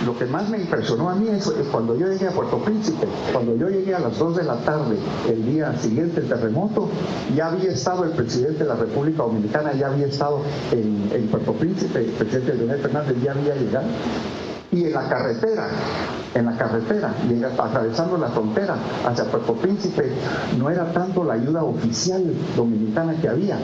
Lo que más me impresionó a mí es cuando yo llegué a Puerto Príncipe, cuando yo llegué a las 2 de la tarde, el día siguiente del terremoto, ya había estado el presidente de la República Dominicana, ya había estado en Puerto Príncipe, el presidente Leonel Fernández ya había llegado. Y en la carretera, atravesando la frontera hacia Puerto Príncipe, no era tanto la ayuda oficial dominicana que había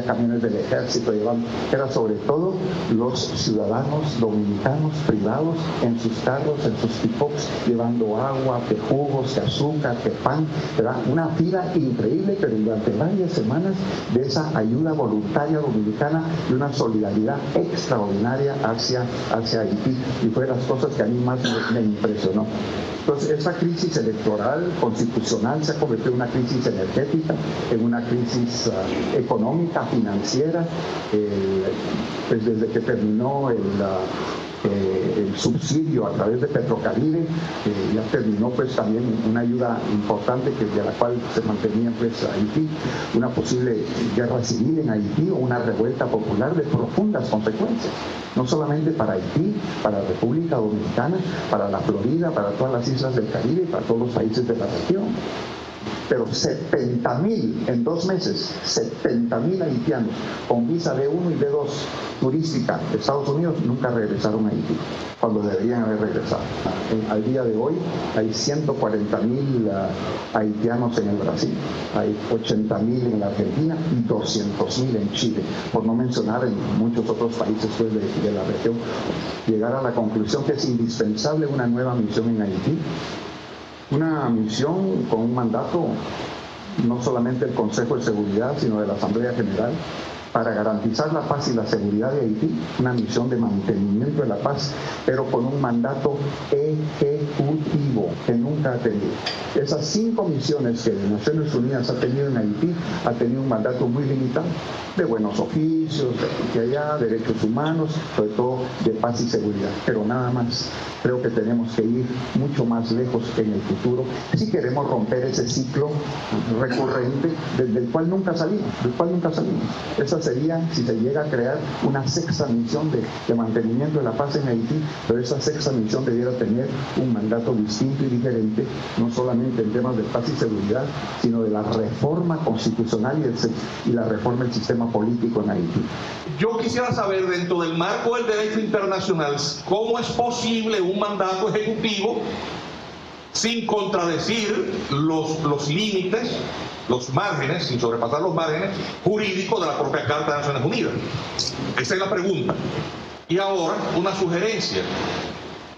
camiones del ejército llevando, era sobre todo los ciudadanos dominicanos privados en sus carros, en sus pick-ups, llevando agua, que jugos, que azúcar, que pan, ¿verdad? Una fila increíble, pero durante varias semanas de esa ayuda voluntaria dominicana y una solidaridad extraordinaria hacia Haití, y fue de las cosas que a mí más me impresionó. Entonces, esta crisis electoral, constitucional, se ha convertido en una crisis energética, en una crisis económica, financiera, pues desde que terminó el subsidio a través de Petrocaribe, ya terminó pues también una ayuda importante de la cual se mantenía pues Haití, una posible guerra civil en Haití o una revuelta popular de profundas consecuencias, no solamente para Haití, para la República Dominicana, para la Florida, para todas las islas del Caribe y para todos los países de la región. Pero 70,000 en 2 meses, 70,000 haitianos con visa B1 y B2 turística de Estados Unidos nunca regresaron a Haití, cuando deberían haber regresado. Al día de hoy hay 140,000 haitianos en el Brasil, hay 80,000 en la Argentina y 200,000 en Chile, por no mencionar en muchos otros países pues, de la región. Llegar a la conclusión que es indispensable una nueva misión en Haití, una misión con un mandato no solamente del Consejo de Seguridad, sino de la Asamblea General, para garantizar la paz y la seguridad de Haití, una misión de mantenimiento de la paz, pero con un mandato ejecutivo que nunca ha tenido. Esas 5 misiones que Naciones Unidas ha tenido en Haití, ha tenido un mandato muy limitado, de buenos oficios, de allá, derechos humanos, sobre todo de paz y seguridad, pero nada más. Creo que tenemos que ir mucho más lejos en el futuro si queremos romper ese ciclo recurrente del cual nunca salimos, Esa sería, si se llega a crear, una 6ª misión de mantenimiento de la paz en Haití, pero esa 6ª misión debiera tener un mandato distinto y diferente, no solamente en temas de paz y seguridad, sino de la reforma constitucional y la reforma del sistema político en Haití. Yo quisiera saber, dentro del marco del derecho internacional, cómo es posible un mandato ejecutivo sin contradecir los límites, los márgenes, sin sobrepasar los márgenes jurídicos de la propia Carta de Naciones Unidas. Esa es la pregunta. Y ahora, una sugerencia.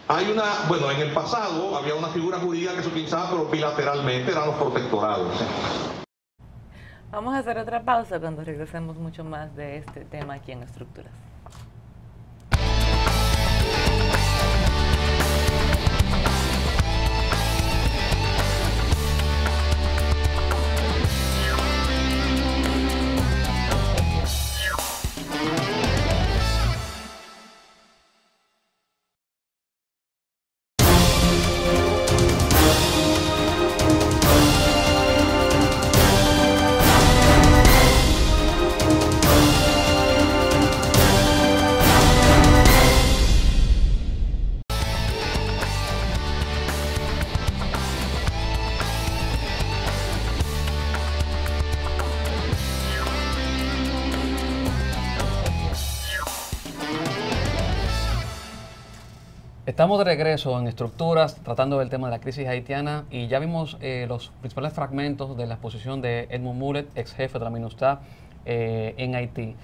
En el pasado había una figura jurídica que se utilizaba, pero bilateralmente, eran los protectorados. Vamos a hacer otra pausa cuando regresemos mucho más de este tema aquí en Estructuras. Estamos de regreso en Estructuras, tratando del tema de la crisis haitiana, y ya vimos los principales fragmentos de la exposición de Edmund Mulet, ex jefe de la MINUSTAH en Haití.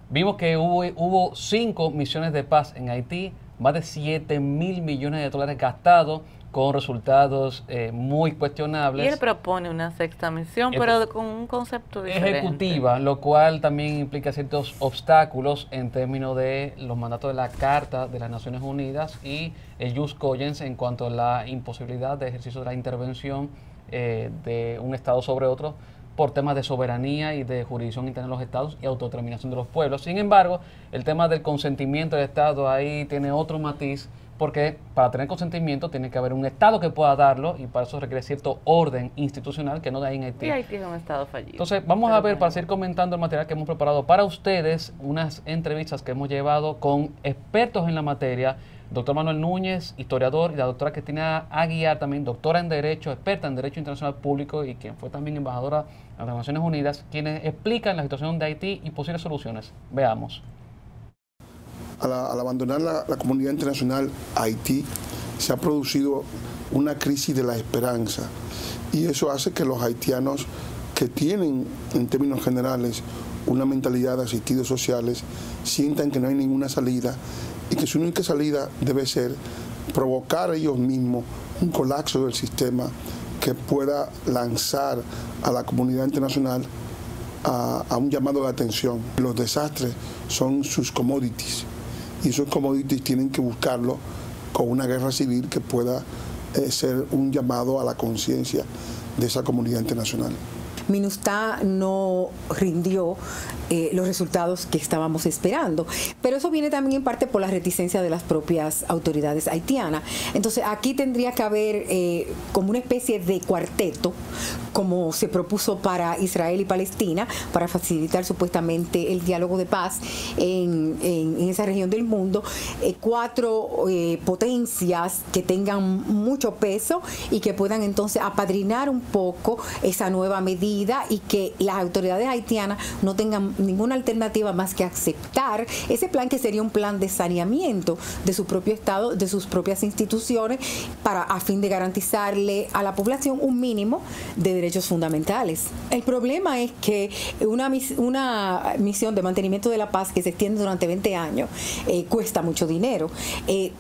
Vimos que hubo 5 misiones de paz en Haití, más de $7,000 millones gastados, con resultados muy cuestionables. Y él propone una sexta misión, pero con un concepto diferente. Ejecutiva, lo cual también implica ciertos obstáculos en términos de los mandatos de la Carta de las Naciones Unidas y el jus cogens en cuanto a la imposibilidad de ejercicio de la intervención de un Estado sobre otro por temas de soberanía y de jurisdicción interna de los estados y autodeterminación de los pueblos. Sin embargo, el tema del consentimiento del Estado ahí tiene otro matiz, porque para tener consentimiento tiene que haber un Estado que pueda darlo y para eso requiere cierto orden institucional que no hay en Haití. Y Haití es un Estado fallido. Entonces, vamos a ver, para seguir comentando el material que hemos preparado para ustedes, unas entrevistas que hemos llevado con expertos en la materia, doctor Manuel Núñez, historiador, y la doctora Cristina Aguiar, también doctora en Derecho, experta en Derecho Internacional Público y quien fue también embajadora de las Naciones Unidas, quienes explican la situación de Haití y posibles soluciones. Veamos. Al abandonar la comunidad internacional a Haití, se ha producido una crisis de la esperanza y eso hace que los haitianos que tienen, en términos generales, una mentalidad de asistidos sociales, sientan que no hay ninguna salida y que su única salida debe ser provocar ellos mismos un colapso del sistema que pueda lanzar a la comunidad internacional a un llamado de atención. Los desastres son sus commodities. Y esos commodities tienen que buscarlo con una guerra civil que pueda ser un llamado a la conciencia de esa comunidad internacional. MINUSTAH no rindió los resultados que estábamos esperando, pero eso viene también en parte por la reticencia de las propias autoridades haitianas. Entonces aquí tendría que haber como una especie de cuarteto, como se propuso para Israel y Palestina, para facilitar supuestamente el diálogo de paz en esa región del mundo, 4 potencias que tengan mucho peso y que puedan entonces apadrinar un poco esa nueva medida y que las autoridades haitianas no tengan ninguna alternativa más que aceptar ese plan, que sería un plan de saneamiento de su propio Estado, de sus propias instituciones, a fin de garantizarle a la población un mínimo de derechos fundamentales. El problema es que una misión de mantenimiento de la paz que se extiende durante 20 años cuesta mucho dinero.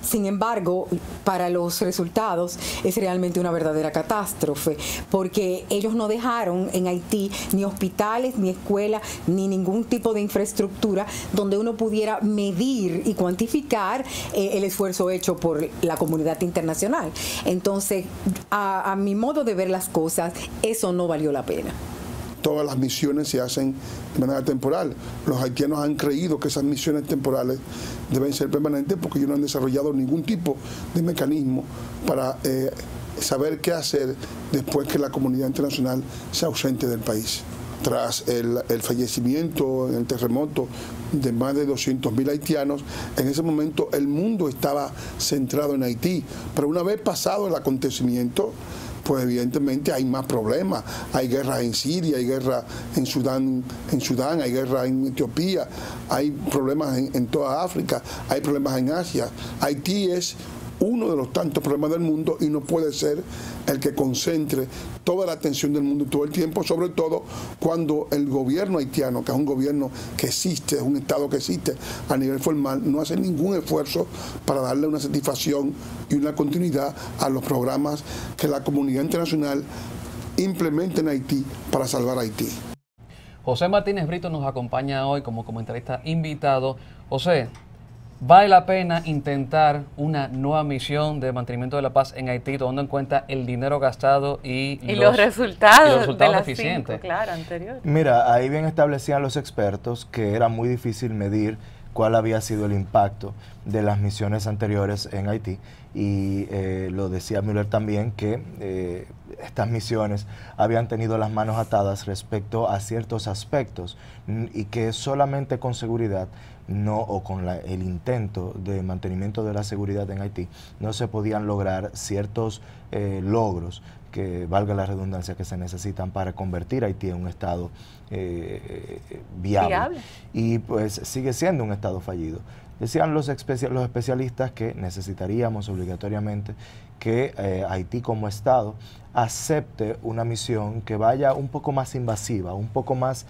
Sin embargo, para los resultados es realmente una verdadera catástrofe, porque ellos no dejaron en Haití ni hospitales, ni escuelas, ni ningún tipo de infraestructura donde uno pudiera medir y cuantificar el esfuerzo hecho por la comunidad internacional. Entonces, a mi modo de ver las cosas, eso no valió la pena. Todas las misiones se hacen de manera temporal. Los haitianos han creído que esas misiones temporales deben ser permanentes porque ellos no han desarrollado ningún tipo de mecanismo para saber qué hacer después que la comunidad internacional se ausente del país. Tras el fallecimiento en el terremoto de más de 200.000 haitianos, en ese momento el mundo estaba centrado en Haití, pero una vez pasado el acontecimiento, pues evidentemente hay más problemas. Hay guerra en Siria, hay guerra en Sudán, hay guerra en Etiopía, hay problemas en toda África, hay problemas en Asia. Haití es uno de los tantos problemas del mundo y no puede ser el que concentre toda la atención del mundo todo el tiempo, sobre todo cuando el gobierno haitiano, que es un gobierno que existe, es un Estado que existe a nivel formal, no hace ningún esfuerzo para darle una satisfacción y una continuidad a los programas que la comunidad internacional implementa en Haití para salvar a Haití. José Martínez Brito nos acompaña hoy como comentarista invitado. José, ¿vale la pena intentar una nueva misión de mantenimiento de la paz en Haití, tomando en cuenta el dinero gastado y los resultados de las deficientes? Claro, anteriores. Mira, ahí bien establecían los expertos que era muy difícil medir cuál había sido el impacto de las misiones anteriores en Haití. Y lo decía Müller también, que estas misiones habían tenido las manos atadas respecto a ciertos aspectos y que solamente con seguridad o con el intento de mantenimiento de la seguridad en Haití no se podían lograr ciertos logros que, valga la redundancia, que se necesitan para convertir a Haití en un estado viable. Y pues sigue siendo un estado fallido. Decían los especialistas que necesitaríamos obligatoriamente que Haití como Estado acepte una misión que vaya un poco más invasiva, un poco más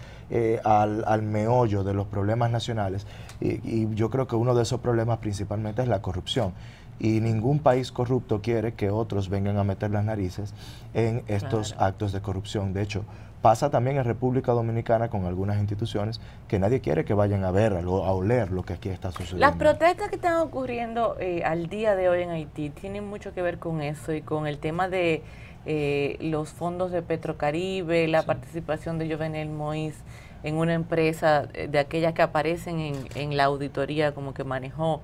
al meollo de los problemas nacionales. Y yo creo que uno de esos problemas principalmente es la corrupción. y ningún país corrupto quiere que otros vengan a meter las narices en estos actos de corrupción. De hecho, pasa también en República Dominicana con algunas instituciones que nadie quiere que vayan a ver, a oler lo que aquí está sucediendo. Las protestas que están ocurriendo al día de hoy en Haití tienen mucho que ver con eso y con el tema de los fondos de Petrocaribe, la participación de Jovenel Moïse en una empresa de aquellas que aparecen en la auditoría como que manejó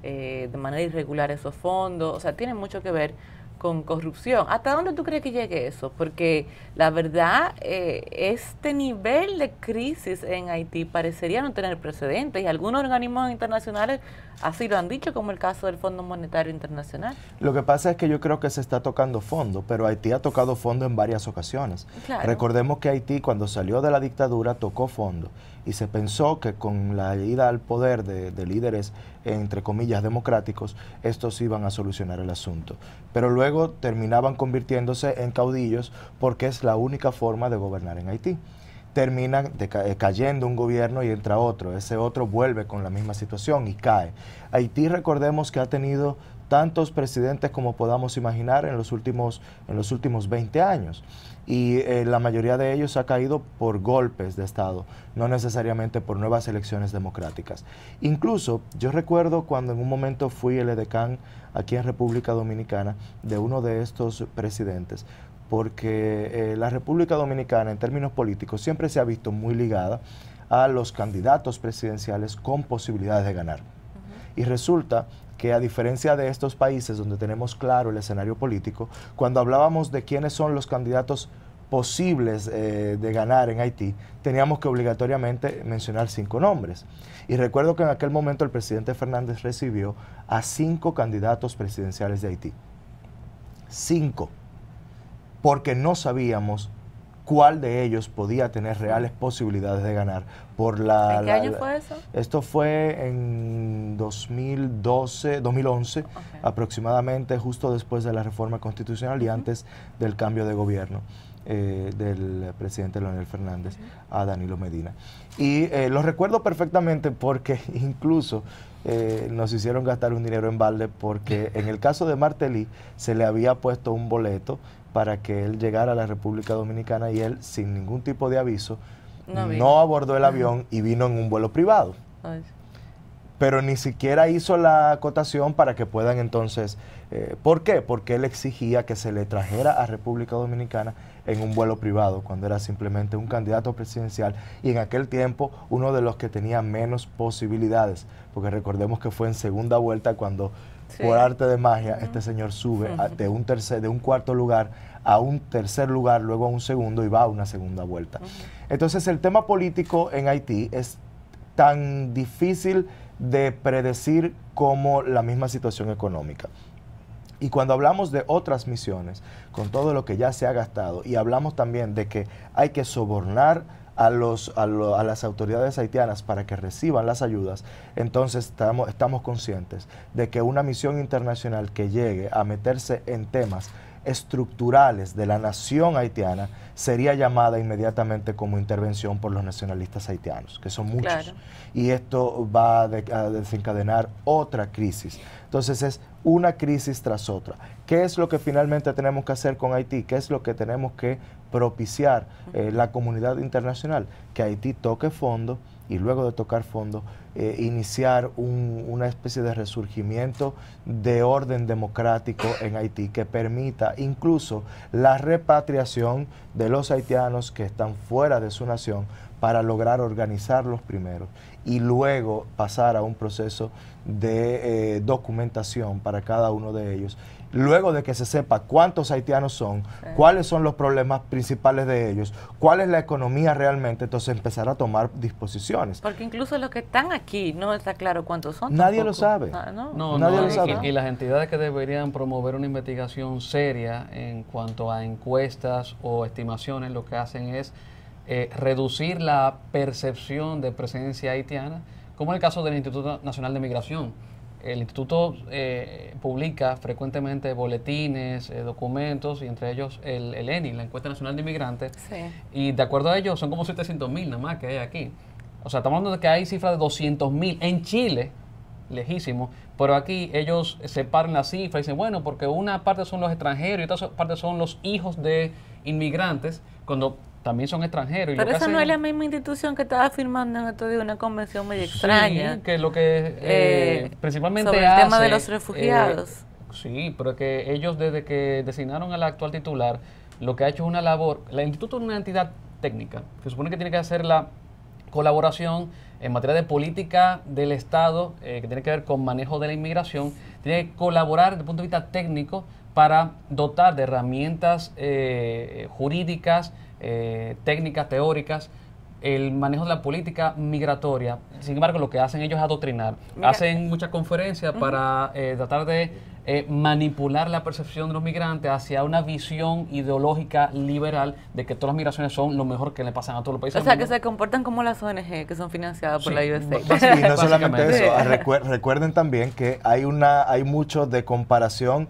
de manera irregular esos fondos. O sea, tiene mucho que ver con corrupción. ¿Hasta dónde tú crees que llegue eso? Porque la verdad, este nivel de crisis en Haití parecería no tener precedentes y algunos organismos internacionales así lo han dicho, como el caso del Fondo Monetario Internacional. Lo que pasa es que yo creo que se está tocando fondo, pero Haití ha tocado fondo en varias ocasiones. Claro. Recordemos que Haití, cuando salió de la dictadura, tocó fondo y se pensó que con la ida al poder de líderes, entre comillas, democráticos, estos iban a solucionar el asunto. Pero luego terminaban convirtiéndose en caudillos porque es la única forma de gobernar en Haití. Termina cayendo un gobierno y entra otro, ese otro vuelve con la misma situación y cae. Haití, recordemos que ha tenido tantos presidentes como podamos imaginar en los últimos 20 años. Y la mayoría de ellos ha caído por golpes de Estado, no necesariamente por nuevas elecciones democráticas. Incluso yo recuerdo cuando en un momento fui el edecán aquí en República Dominicana de uno de estos presidentes, porque la República Dominicana en términos políticos siempre se ha visto muy ligada a los candidatos presidenciales con posibilidades de ganar. Y resulta que a diferencia de estos países donde tenemos claro el escenario político, cuando hablábamos de quiénes son los candidatos posibles de ganar en Haití, teníamos que obligatoriamente mencionar 5 nombres. Y recuerdo que en aquel momento el presidente Fernández recibió a 5 candidatos presidenciales de Haití. 5. Porque no sabíamos cuál de ellos podía tener reales posibilidades de ganar. ¿En qué año fue eso? Esto fue en 2011 aproximadamente, justo después de la reforma constitucional y antes del cambio de gobierno del presidente Leonel Fernández a Danilo Medina. Y lo recuerdo perfectamente porque incluso nos hicieron gastar un dinero en balde porque en el caso de Martelly se le había puesto un boleto para que él llegara a la República Dominicana y él, sin ningún tipo de aviso, no abordó el avión y vino en un vuelo privado. Pero ni siquiera hizo la acotación para que puedan entonces... ¿Por qué? Porque él exigía que se le trajera a República Dominicana en un vuelo privado, cuando era simplemente un candidato presidencial y en aquel tiempo uno de los que tenía menos posibilidades, porque recordemos que fue en segunda vuelta cuando... por arte de magia, este señor sube de un cuarto lugar a un tercer lugar, luego a un segundo y va a una segunda vuelta. Entonces el tema político en Haití es tan difícil de predecir como la misma situación económica. Y cuando hablamos de otras misiones, con todo lo que ya se ha gastado, y hablamos también de que hay que sobornar a las autoridades haitianas para que reciban las ayudas, entonces estamos conscientes de que una misión internacional que llegue a meterse en temas estructurales de la nación haitiana sería llamada inmediatamente como intervención por los nacionalistas haitianos, que son muchos. Claro. Y esto va a desencadenar otra crisis. Entonces es una crisis tras otra. ¿Qué es lo que finalmente tenemos que hacer con Haití? ¿Qué es lo que tenemos que propiciar la comunidad internacional? Que Haití toque fondo y luego de tocar fondo iniciar una especie de resurgimiento de orden democrático en Haití que permita incluso la repatriación de los haitianos que están fuera de su nación para lograr organizarlos primero y luego pasar a un proceso de documentación para cada uno de ellos. Luego de que se sepa cuántos haitianos son, cuáles son los problemas principales de ellos, cuál es la economía realmente, entonces empezar a tomar disposiciones. Porque incluso los que están aquí no está claro cuántos son. Nadie lo sabe. Nadie lo sabe. Y las entidades que deberían promover una investigación seria en cuanto a encuestas o estimaciones, lo que hacen es reducir la percepción de presencia haitiana, como en el caso del Instituto Nacional de Migración. El instituto publica frecuentemente boletines, documentos, y entre ellos el ENI, la Encuesta Nacional de Inmigrantes, y de acuerdo a ellos son como 700.000 nada más que hay aquí. O sea, estamos hablando de que hay cifras de 200.000. En Chile lejísimo, pero aquí ellos separan la cifra y dicen, bueno, porque una parte son los extranjeros y otra parte son los hijos de inmigrantes, cuando también son extranjeros. Pero esa no es la misma institución que estaba firmando en estos días una convención muy extraña. Sí, que lo que principalmente sobre el tema de los refugiados. Sí, pero que ellos desde que designaron al actual titular, lo que ha hecho es una labor. El instituto es una entidad técnica, que supone que tiene que hacer la colaboración en materia de política del Estado, que tiene que ver con manejo de la inmigración, tiene que colaborar desde el punto de vista técnico para dotar de herramientas jurídicas, técnicas, teóricas, el manejo de la política migratoria. Sin embargo, lo que hacen ellos es adoctrinar. Hacen muchas conferencias para tratar de manipular la percepción de los migrantes hacia una visión ideológica liberal de que todas las migraciones son lo mejor que le pasan a todos los países. O sea, que se comportan como las ONG que son financiadas por la USAID. Y no solamente eso, recuerden también que hay mucho de comparación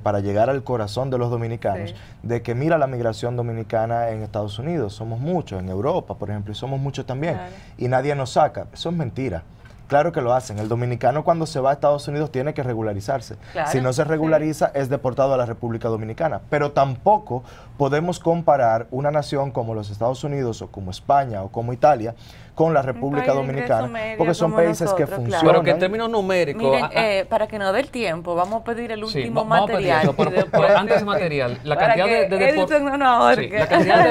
para llegar al corazón de los dominicanos, de que mira la migración dominicana en Estados Unidos, somos muchos, en Europa, por ejemplo, y somos muchos también, y nadie nos saca. Eso es mentira. Claro que lo hacen. El dominicano cuando se va a Estados Unidos tiene que regularizarse. Si no se regulariza, es deportado a la República Dominicana. Pero tampoco podemos comparar una nación como los Estados Unidos o como España o como Italia con la República Dominicana, porque son países que funcionan. Pero que en términos numéricos... Miren, para que nos dé el tiempo, vamos a pedir el último material. Pero antes del material, la cantidad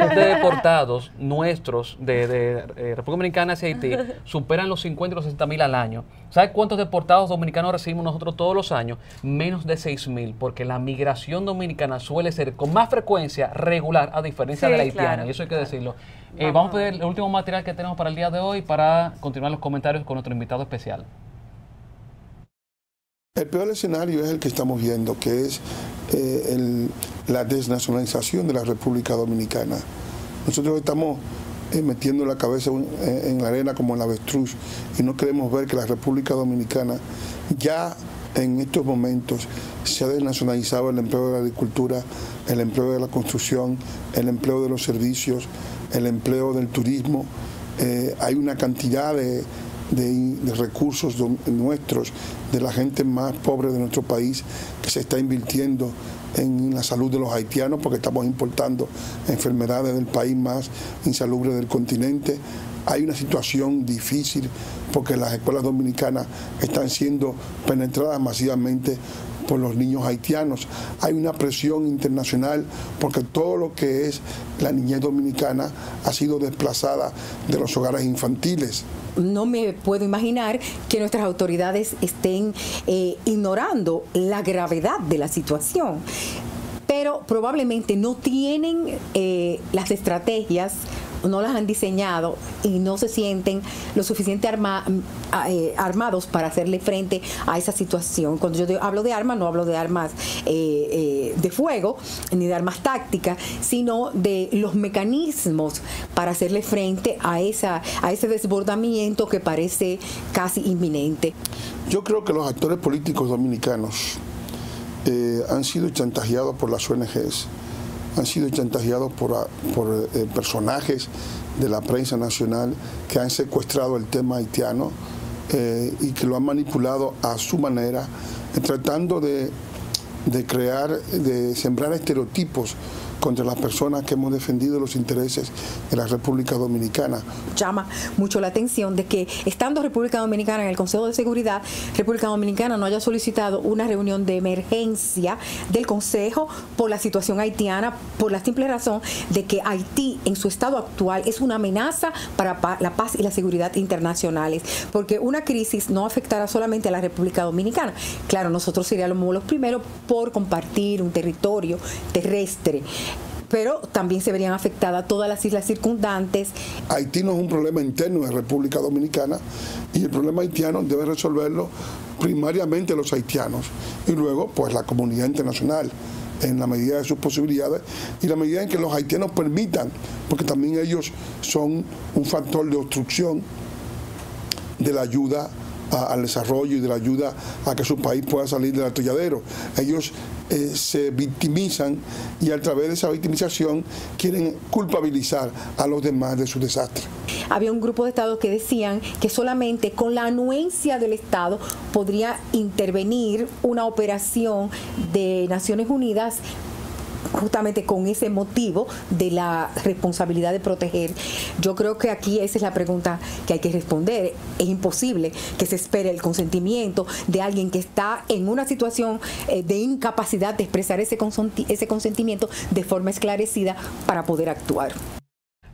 de deportados nuestros de República Dominicana hacia Haití superan los 50 y los 60.000 al año. ¿Sabes cuántos deportados dominicanos recibimos nosotros todos los años? Menos de 6.000, porque la migración dominicana suele ser con más frecuencia regular, a diferencia de la haitiana, y eso hay que decirlo. Vamos a pedir el último material que tenemos para el día de hoy para continuar los comentarios con nuestro invitado especial. El peor escenario es el que estamos viendo, que es la desnacionalización de la República Dominicana. Nosotros estamos metiendo la cabeza en la arena como el avestruz y no queremos ver que la República Dominicana ya en estos momentos se ha desnacionalizado el empleo de la agricultura, el empleo de la construcción, el empleo de los servicios, el empleo del turismo. Hay una cantidad de recursos nuestros, de la gente más pobre de nuestro país, que se está invirtiendo en la salud de los haitianos, porque estamos importando enfermedades del país más insalubre del continente. Hay una situación difícil porque las escuelas dominicanas están siendo penetradas masivamente por los niños haitianos. Hay una presión internacional porque todo lo que es la niñez dominicana ha sido desplazada de los hogares infantiles. No me puedo imaginar que nuestras autoridades estén ignorando la gravedad de la situación, pero probablemente no tienen las estrategias, no las han diseñado y no se sienten lo suficiente armados para hacerle frente a esa situación. Cuando yo hablo de armas, no hablo de armas de fuego ni de armas tácticas, sino de los mecanismos para hacerle frente a ese desbordamiento que parece casi inminente. Yo creo que los actores políticos dominicanos han sido chantajeados por las ONGs, han sido chantajeados por personajes de la prensa nacional que han secuestrado el tema haitiano y que lo han manipulado a su manera, tratando de sembrar estereotipos contra las personas que hemos defendido los intereses de la República Dominicana. Llama mucho la atención de que, estando República Dominicana en el Consejo de Seguridad, República Dominicana no haya solicitado una reunión de emergencia del Consejo por la situación haitiana, por la simple razón de que Haití, en su estado actual, es una amenaza para la paz y la seguridad internacionales, porque una crisis no afectará solamente a la República Dominicana. Claro, nosotros seríamos los primeros por compartir un territorio terrestre, pero también se verían afectadas todas las islas circundantes. Haití no es un problema interno de República Dominicana y el problema haitiano debe resolverlo primariamente los haitianos y luego pues la comunidad internacional en la medida de sus posibilidades y la medida en que los haitianos permitan, porque también ellos son un factor de obstrucción de la ayuda al desarrollo y de la ayuda a que su país pueda salir del atolladero. Ellos se victimizan y a través de esa victimización quieren culpabilizar a los demás de su desastre. Había un grupo de estados que decían que solamente con la anuencia del Estado podría intervenir una operación de Naciones Unidas justamente con ese motivo de la responsabilidad de proteger. Yo creo que aquí esa es la pregunta que hay que responder. Es imposible que se espere el consentimiento de alguien que está en una situación de incapacidad de expresar ese consentimiento de forma esclarecida para poder actuar.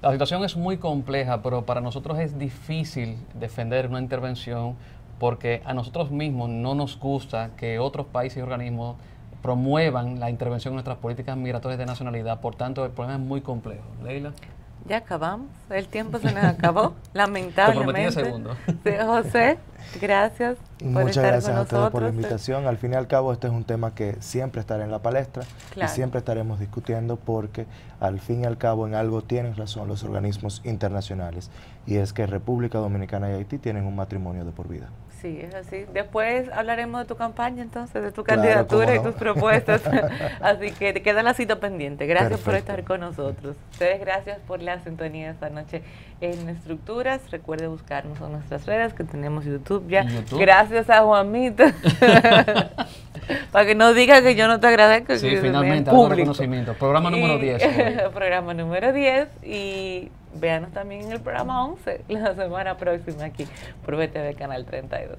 La situación es muy compleja, pero para nosotros es difícil defender una intervención porque a nosotros mismos no nos gusta que otros países y organismos promuevan la intervención en nuestras políticas migratorias de nacionalidad. Por tanto, el problema es muy complejo. Leila. Ya acabamos, el tiempo se nos acabó, lamentablemente. Te prometí segundo. Sí, José, gracias por estar gracias con a ustedes nosotros. por la invitación. Al fin y al cabo, este es un tema que siempre estará en la palestra y siempre estaremos discutiendo porque al fin y al cabo en algo tienen razón los organismos internacionales y es que República Dominicana y Haití tienen un matrimonio de por vida. Sí, es así. Después hablaremos de tu campaña, entonces, de tu candidatura y tus propuestas. Así que te queda la cita pendiente. Gracias por estar con nosotros. Ustedes, gracias por la sintonía esta noche en Estructuras. Recuerde buscarnos en nuestras redes, que tenemos YouTube ya. Gracias a Juanmita. Para que no diga que yo no te agradezco. Sí, finalmente, algo de reconocimiento. Programa número 10. Programa número 10 y véanos también en el programa 11 la semana próxima aquí por BTV Canal 32.